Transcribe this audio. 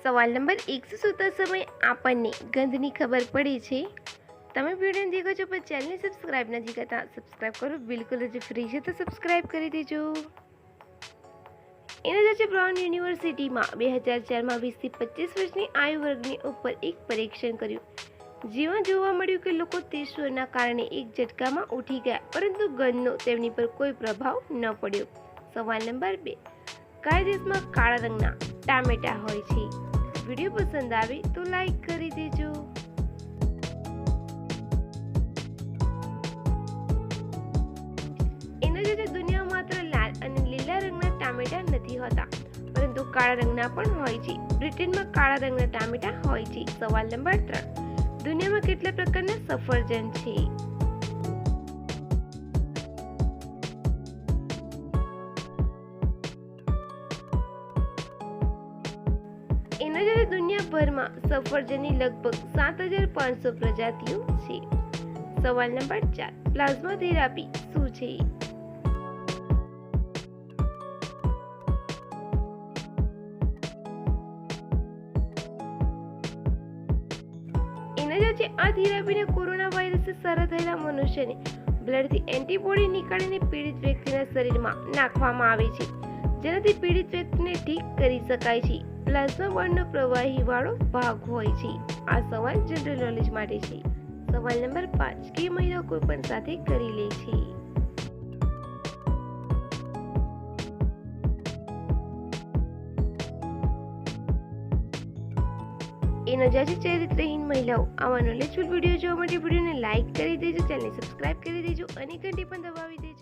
સવાલ નંબર 100 સૂતા સમયે આપણને ગંધની ખબર પડે છે। તમે વિડીયો દેખો છો પણ ચેનલને સબસ્ક્રાઇબ નથી કરતા, સબસ્ક્રાઇબ કરો, બિલકુલ જ ફ્રી છે તો સબસ્ક્રાઇબ કરી દેજો। એના જ છે બ્રાઉન યુનિવર્સિટીમાં 2004માં 20 થી 25 વર્ષની આયુ વર્ગની ઉપર એક પરીક્ષણ કર્યું। જેમાં જોવા મળ્યું કે લોકો તે સ્વરના કારણે એક ઝટકામાં ઉઠી ગયા, પરંતુ ગંધનો તેમની પર કોઈ પ્રભાવ ન પડ્યો। સવાલ નંબર 2, કયા દેશમાં કાળા રંગના ટામેટા હોય છે? વિડીયો પસંદ આવે તો લાઈક કરી દેજો। એના જ દુનિયામાં માત્ર લાલ અને લીલા રંગના ટામેટા નથી હોતા, પરંતુ કાળા રંગના પણ હોય છે। બ્રિટનમાં કાળા રંગના ટામેટા હોય છે। સવાલ નંબર 3, દુનિયામાં કેટલા પ્રકારના સફરજન છે? એના જ દુનિયાભરમાં સફરજનની લગભગ 7500 પ્રજાતિઓ છે। સવાલ નંબર 4, પ્લાઝ્મા થેરાપી શું છે? એના જ છે આ થેરાપીને કોરોના વાયરસથી સારા થયેલા મનુષ્યને બ્લડથી એન્ટીબોડી નીકાળીને પીડિત વ્યક્તિના શરીરમાં નાખવામાં આવે છે, જેનાથી પીડિત વ્યક્તિને ઠીક કરી શકાય છે। પ્લાઝ્મા બળનો પ્રવાહી વાળો ભાગ હોય છે। આ સવાલ જનરલ નોલેજ માટે છે। સવાલ નંબર 5, કે મહિલાઓ કોઈ પણ સાથે કરી લે છે? એનો જ છે ચરિત્રહીન મહિલાઓ। આવા નોલેજફુલ વિડીયો જોવા માટે વિડીયોને લાઈક કરી દેજો, ચેનલને સબસ્ક્રાઇબ કરી દેજો અને ઘંટી પણ દબાવી દેજો।